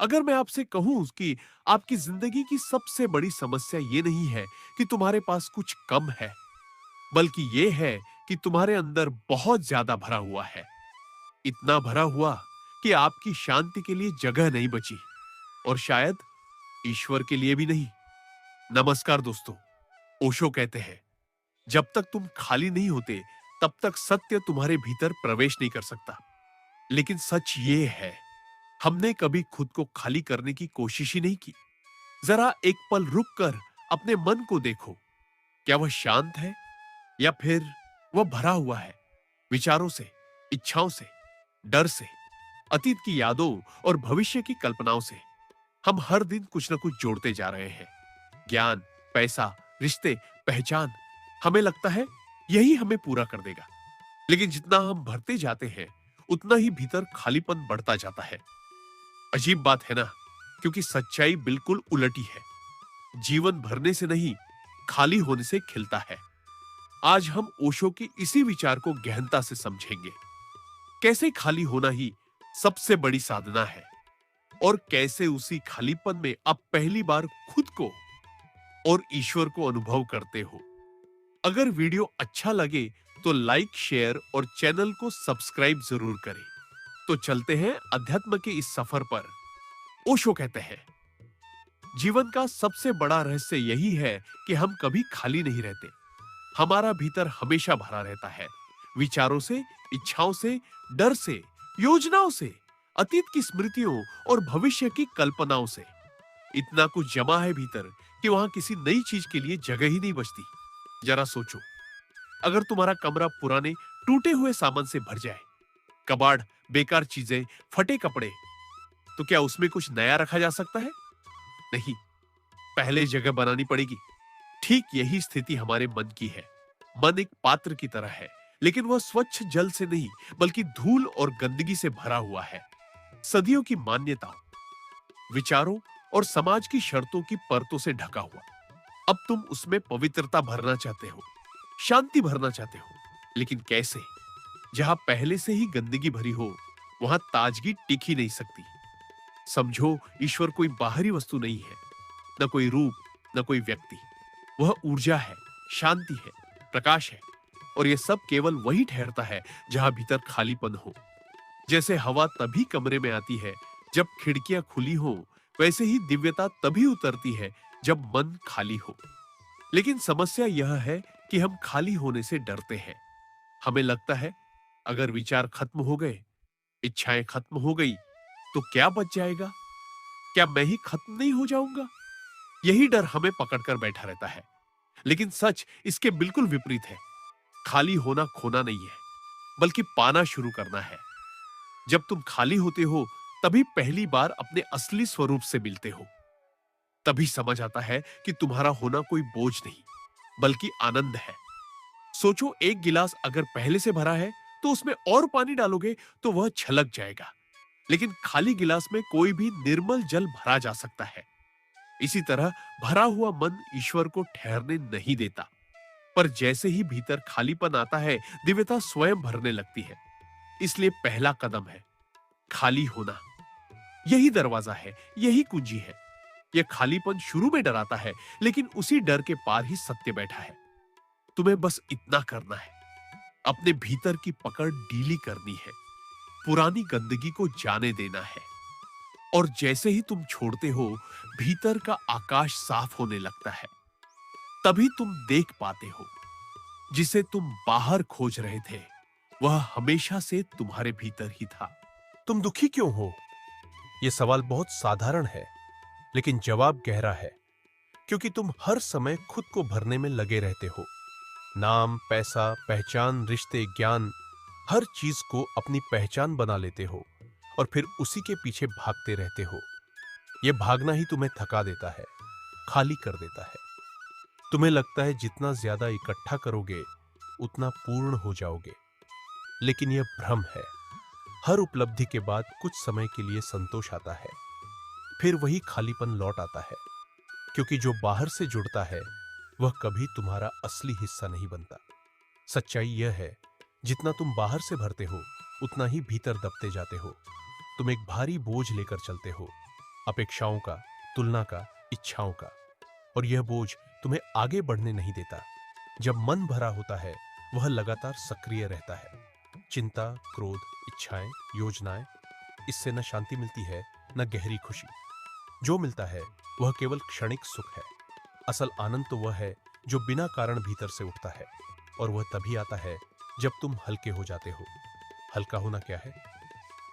अगर मैं आपसे कहूं कि आपकी जिंदगी की सबसे बड़ी समस्या ये नहीं है कि तुम्हारे पास कुछ कम है, बल्कि ये है कि तुम्हारे अंदर बहुत ज्यादा भरा हुआ है। इतना भरा हुआ कि आपकी शांति के लिए जगह नहीं बची, और शायद ईश्वर के लिए भी नहीं। नमस्कार दोस्तों। ओशो कहते हैं, जब तक तुम खाली नहीं होते, तब तक सत्य तुम्हारे भीतर प्रवेश नहीं कर सकता। लेकिन सच ये है, हमने कभी खुद को खाली करने की कोशिश ही नहीं की। जरा एक पल रुककर अपने मन को देखो। क्या वह शांत है, या फिर वह भरा हुआ है विचारों से, इच्छाओं से, डर से, अतीत की यादों और भविष्य की कल्पनाओं से? हम हर दिन कुछ न कुछ जोड़ते जा रहे हैं। ज्ञान, पैसा, रिश्ते, पहचान। हमें लगता है यही हमें पूरा कर देगा। लेकिन जितना हम भरते जाते हैं, उतना ही भीतर खालीपन बढ़ता जाता है। अजीब बात है ना, क्योंकि सच्चाई बिल्कुल उलटी है। जीवन भरने से नहीं, खाली होने से खिलता है। आज हम ओशो की इसी विचार को गहनता से समझेंगे। कैसे खाली होना ही सबसे बड़ी साधना है, और कैसे उसी खालीपन में आप पहली बार खुद को और ईश्वर को अनुभव करते हो। अगर वीडियो अच्छा लगे तो लाइक, शेयर और चैनल को सब्सक्राइब जरूर करें। तो चलते हैं अध्यात्म के इस सफर पर। ओशो कहते हैं, जीवन का सबसे बड़ा रहस्य यही है कि हम कभी खाली नहीं रहते। हमारा भीतर हमेशा भरा रहता है, विचारों से, इच्छाओं से, डर से, योजनाओं से, अतीत की स्मृतियों और भविष्य की कल्पनाओं से। इतना कुछ जमा है भीतर कि वहां किसी नई चीज के लिए जगह ही नहीं बचती। जरा सोचो, अगर तुम्हारा कमरा पुराने टूटे हुए सामान से भर जाए, कबाड़, बेकार चीजें, फटे कपड़े, तो क्या उसमें कुछ नया रखा जा सकता है? नहीं, पहले जगह बनानी पड़ेगी। ठीक यही स्थिति हमारे मन की है। मन एक पात्र की तरह है, लेकिन वह स्वच्छ जल से नहीं, बल्कि धूल और गंदगी से भरा हुआ है। सदियों की मान्यताओं, विचारों और समाज की शर्तों की परतों से ढका हुआ। अब तुम उसमें पवित्रता भरना चाहते हो, शांति भरना चाहते हो, लेकिन कैसे? जहां पहले से ही गंदगी भरी हो, वहां ताजगी टिक ही नहीं सकती। समझो, ईश्वर कोई बाहरी वस्तु नहीं है, न कोई रूप, न कोई व्यक्ति। वह ऊर्जा है, शांति है, प्रकाश है, और यह सब केवल वही ठहरता है जहां भीतर खालीपन हो। जैसे हवा तभी कमरे में आती है जब खिड़कियां खुली हो, वैसे ही दिव्यता तभी उतरती है जब मन खाली हो। लेकिन समस्या यह है कि हम खाली होने से डरते हैं। हमें लगता है, अगर विचार खत्म हो गए, इच्छाएं खत्म हो गई, तो क्या बच जाएगा? क्या मैं ही खत्म नहीं हो जाऊंगा? यही डर हमें पकड़कर बैठा रहता है। लेकिन सच इसके बिल्कुल विपरीत है। खाली होना खोना नहीं है, बल्कि पाना शुरू करना है। जब तुम खाली होते हो, तभी पहली बार अपने असली स्वरूप से मिलते हो। तभी समझ आता है कि तुम्हारा होना कोई बोझ नहीं, बल्कि आनंद है। सोचो, एक गिलास अगर पहले से भरा है, तो उसमें और पानी डालोगे तो वह छलक जाएगा। लेकिन खाली गिलास में कोई भी निर्मल जल भरा जा सकता है। इसी तरह भरा हुआ मन ईश्वर को ठहरने नहीं देता। पर जैसे ही भीतर खालीपन आता है, दिव्यता स्वयं भरने लगती है। इसलिए पहला कदम है खाली होना। यही दरवाजा है, यही कुंजी है। यह खालीपन शुरू में डराता है, लेकिन उसी डर के पार ही सत्य बैठा है। तुम्हें बस इतना करना है, अपने भीतर की पकड़ ढीली करनी है, पुरानी गंदगी को जाने देना है। और जैसे ही तुम छोड़ते हो, भीतर का आकाश साफ होने लगता है। तभी तुम देख पाते हो, जिसे तुम बाहर खोज रहे थे, वह हमेशा से तुम्हारे भीतर ही था। तुम दुखी क्यों हो? यह सवाल बहुत साधारण है, लेकिन जवाब गहरा है। क्योंकि तुम हर समय खुद को भरने में लगे रहते हो। नाम, पैसा, पहचान, रिश्ते, ज्ञान, हर चीज को अपनी पहचान बना लेते हो और फिर उसी के पीछे भागते रहते हो। यह भागना ही तुम्हें थका देता है, खाली कर देता है। तुम्हें लगता है जितना ज्यादा इकट्ठा करोगे, उतना पूर्ण हो जाओगे। लेकिन यह भ्रम है। हर उपलब्धि के बाद कुछ समय के लिए संतोष आता है, फिर वही खालीपन लौट आता है। क्योंकि जो बाहर से जुड़ता है, वह कभी तुम्हारा असली हिस्सा नहीं बनता। सच्चाई यह है, जितना तुम बाहर से भरते हो, उतना ही भीतर दबते जाते हो। तुम एक भारी बोझ लेकर चलते हो, अपेक्षाओं का, तुलना का, इच्छाओं का। और यह बोझ तुम्हें आगे बढ़ने नहीं देता। जब मन भरा होता है, वह लगातार सक्रिय रहता है। चिंता, क्रोध, इच्छाएं, योजनाएं, इससे न शांति मिलती है, न गहरी खुशी। जो मिलता है वह केवल क्षणिक सुख है। असल आनंद तो वह है जो बिना कारण भीतर से उठता है, और वह तभी आता है जब तुम हल्के हो जाते हो। हल्का होना क्या है?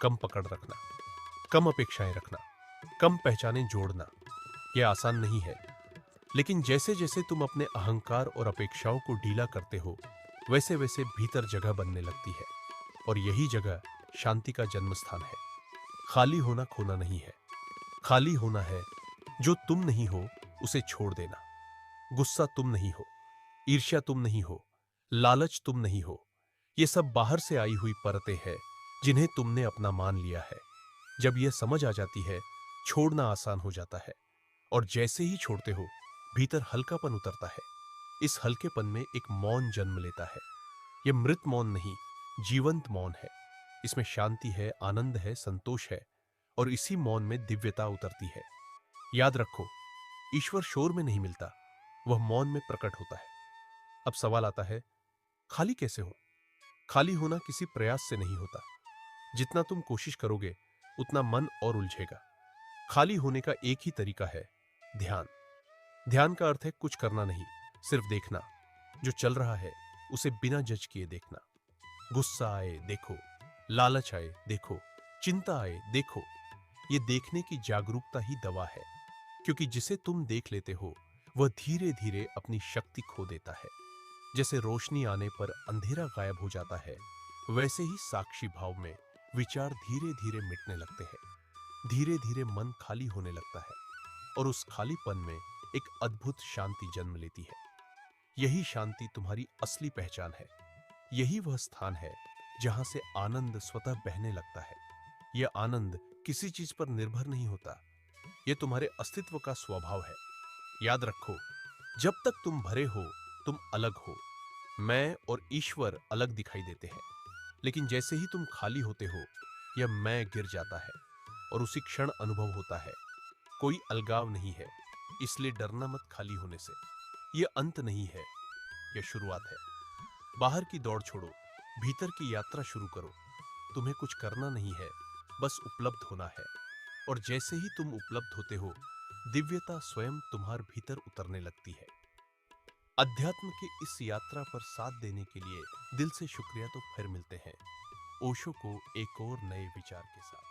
कम पकड़ रखना, कम अपेक्षाएं रखना, कम पहचानें जोड़ना। यह आसान नहीं है, लेकिन जैसे जैसे तुम अपने अहंकार और अपेक्षाओं को ढीला करते हो, वैसे वैसे भीतर जगह बनने लगती है। और यही जगह शांति का जन्म स्थान है। खाली होना खोना नहीं है। खाली होना है जो तुम नहीं हो उसे छोड़ देना। गुस्सा तुम नहीं हो, ईर्ष्या तुम नहीं हो, लालच तुम नहीं हो। ये सब बाहर से आई हुई परतें हैं जिन्हें तुमने अपना मान लिया है। जब यह समझ आ जाती है, छोड़ना आसान हो जाता है। और जैसे ही छोड़ते हो, भीतर हल्कापन उतरता है। इस हल्केपन में एक मौन जन्म लेता है। यह मृत मौन नहीं, जीवंत मौन है। इसमें शांति है, आनंद है, संतोष है, और इसी मौन में दिव्यता उतरती है। याद रखो, ईश्वर शोर में नहीं मिलता, वह मौन में प्रकट होता है। अब सवाल आता है, खाली कैसे हो? खाली होना किसी प्रयास से नहीं होता। जितना तुम कोशिश करोगे, उतना मन और उलझेगा। खाली होने का एक ही तरीका है, ध्यान। ध्यान का अर्थ है कुछ करना नहीं, सिर्फ देखना। जो चल रहा है उसे बिना जज किए देखना। गुस्सा आए देखो, लालच आए देखो, चिंता आए देखो। ये देखने की जागरूकता ही दवा है, क्योंकि जिसे तुम देख लेते हो वह धीरे धीरे अपनी शक्ति खो देता है। जैसे रोशनी आने पर अंधेरा गायब हो जाता है, वैसे ही साक्षी भाव में विचार धीरे धीरे मिटने लगते हैं। धीरे धीरे मन खाली होने लगता है, और उस खालीपन में एक अद्भुत शांति जन्म लेती है। यही शांति तुम्हारी असली पहचान है। यही वह स्थान है जहां से आनंद स्वतः बहने लगता है। यह आनंद किसी चीज पर निर्भर नहीं होता, यह तुम्हारे अस्तित्व का स्वभाव है। याद रखो, जब तक तुम भरे हो, तुम अलग हो। मैं और ईश्वर अलग दिखाई देते हैं, लेकिन जैसे ही तुम खाली होते हो, यह मैं गिर जाता है, और उसी क्षण अनुभव होता है, कोई अलगाव नहीं है। इसलिए डरना मत खाली होने से। यह अंत नहीं है, यह शुरुआत है। बाहर की दौड़ छोड़ो, भीतर की यात्रा शुरू करो। तुम्हें कुछ करना नहीं है, बस उपलब्ध होना है। और जैसे ही तुम उपलब्ध होते हो, दिव्यता स्वयं तुम्हारे भीतर उतरने लगती है। अध्यात्म की इस यात्रा पर साथ देने के लिए दिल से शुक्रिया। तो फिर मिलते हैं ओशो को एक और नए विचार के साथ।